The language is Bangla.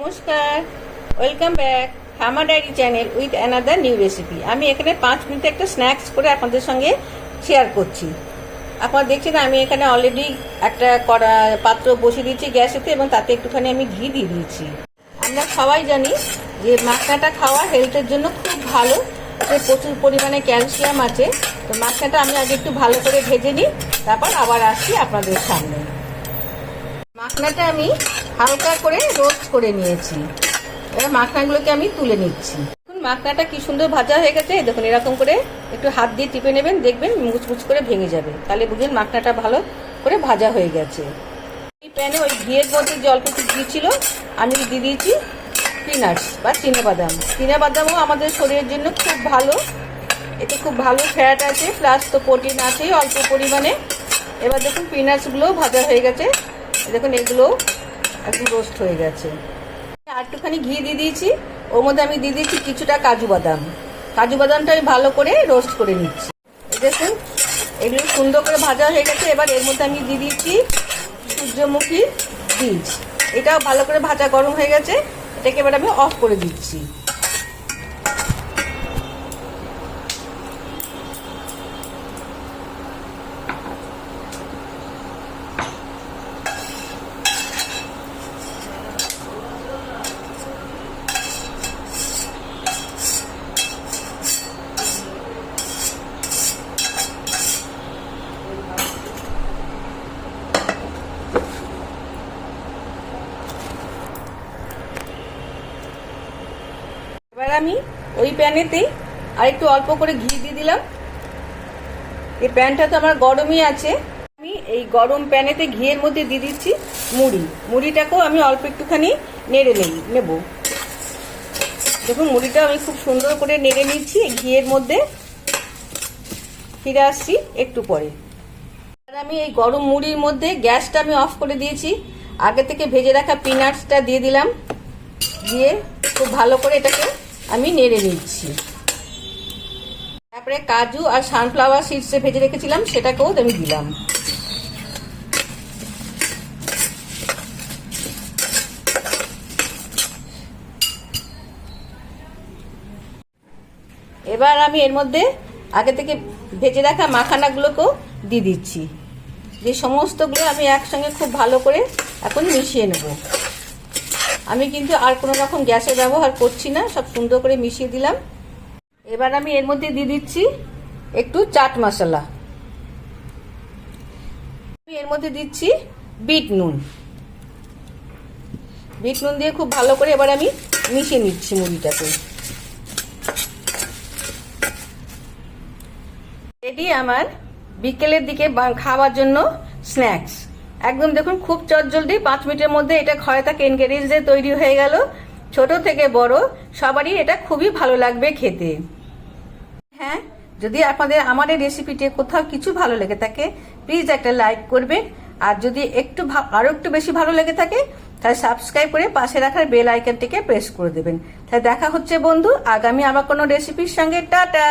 নমস্কার, welcome back Hama diary channel with another new recipe. আমি এখানে 5 মিনিটে একটা স্ন্যাক্স করে আপনাদের সঙ্গে শেয়ার করছি। আপনারা দেখছেন আমি এখানে অলরেডি একটা পাত্র বসিয়ে দিয়েছি গ্যাসেতে এবং তাতে একটুখানি আমি ঘি দিয়ে দিয়েছি। আমরা সবাই জানি যে মাখনাটা খাওয়া হেলথের জন্য খুব ভালো, এতে প্রচুর পরিমাণে ক্যালসিয়াম আছে। তো মাখনাটা আমি আগে একটু ভালো করে ভেজে নিই, তারপর আবার আসছি আপনাদের সামনে। মাখনাটা আমি হালকা করে রোস্ট করে নিয়েছি, এবার মাখনাগুলোকে আমি তুলে নিচ্ছি। দেখুন মাখনাটা কি সুন্দর ভাজা হয়ে গেছে। দেখুন এরকম করে একটু হাত দিয়ে টিপে নেবেন, দেখবেন মুচমুচ করে ভেঙে যাবে, তাহলে বুঝুন মাখনাটা ভালো করে ভাজা হয়ে গেছে। এই প্যানে ওই ঘিয়ের মধ্যে যে অল্প একটু ঘি ছিল আমি দিয়ে দিয়েছি পিনাটস বা চীনাবাদাম। চীনাবাদামও আমাদের শরীরের জন্য খুব ভালো, এতে খুব ভালো ফ্যাট আছে, প্লাস তো প্রোটিন আছেই অল্প পরিমাণে। এবার দেখুন পিনাটসগুলোও ভাজা হয়ে গেছে, দেখুন এগুলো একদম রোস্ট হয়ে গেছে। আর একটুখানি ঘি দিয়ে দিয়েছি, ওর মধ্যে আমি দিয়ে দিয়েছি কিছুটা কাজু বাদাম। কাজু বাদামটা আমি ভালো করে রোস্ট করে নিচ্ছি। দেখুন এগুলো সুন্দর করে ভাজা হয়ে গেছে। এবার এর মধ্যে আমি দিয়ে দিচ্ছি সূর্যমুখী বীজ, এটাও ভালো করে ভাজা গরম হয়ে গেছে, এটাকে এবার আমি অফ করে দিচ্ছি। এবার আমি ওই প্যানেতেই আর একটু অল্প করে ঘি দিয়ে দিলাম। এই প্যানটা তো আমার গরমই আছে, আমি এই গরম প্যানেতে ঘিয়ের মধ্যে দিয়ে দিচ্ছি মুড়িটাকেও আমি অল্প একটুখানি নেড়ে নেব। দেখুন মুড়িটা আমি খুব সুন্দর করে নেড়ে নিচ্ছি ঘিয়ের মধ্যে। ফিরে আসছি একটু পরে। আর আমি এই গরম মুড়ির মধ্যে গ্যাসটা আমি অফ করে দিয়েছি, আগে থেকে ভেজে রাখা পিনাটসটা দিয়ে দিলাম, দিয়ে খুব ভালো করে এটাকে আমি নেড়ে নিচ্ছি। তারপরে কাজু আর সানফ্লাওয়ার সিডসে ভেজে রেখেছিলাম সেটাকেও আমি দিলাম। এবার আমি এর মধ্যে আগে থেকে ভেজে রাখা মাখানাগুলোকেও দিয়ে দিচ্ছি, যে সমস্তগুলো আমি একসঙ্গে খুব ভালো করে এখন মিশিয়ে নেব। আমি কিন্তু আর কোনো রকম গ্যাসের ব্যবহার করছি না, সব সুন্দর করে মিশিয়ে দিলাম। এবার আমি এর মধ্যে দিয়ে দিচ্ছি একটু চাট মশলা, আমি এর মধ্যে দিচ্ছি বিট নুন দিয়ে খুব ভালো করে এবার আমি মিশিয়ে নিচ্ছি মুড়িটাকে। রেডি আমার বিকেলের দিকে খাওয়ার জন্য স্ন্যাক্স। একদম দেখুন খুব চটজলদি 5 মিনিটের মধ্যে এটা ঘরে থাকা ইনগ্রেডিয়েন্টস দিয়ে তৈরি হয়ে গেল। ছোট থেকে বড় সবারই এটা খুবই ভালো লাগবে খেতে। হ্যাঁ, যদি আপনাদের আমার এই রেসিপিটি কোথাও কিছু ভালো লেগে থাকে প্লিজ একটা লাইক করবেন, আর যদি আরো একটু বেশি ভালো লেগে থাকে তাহলে সাবস্ক্রাইব করে পাশে রাখার বেল আইকনটিকে প্রেস করে দেবেন। তাহলে দেখা হচ্ছে বন্ধু আগামী আবার কোনো রেসিপির সঙ্গে। টাটা।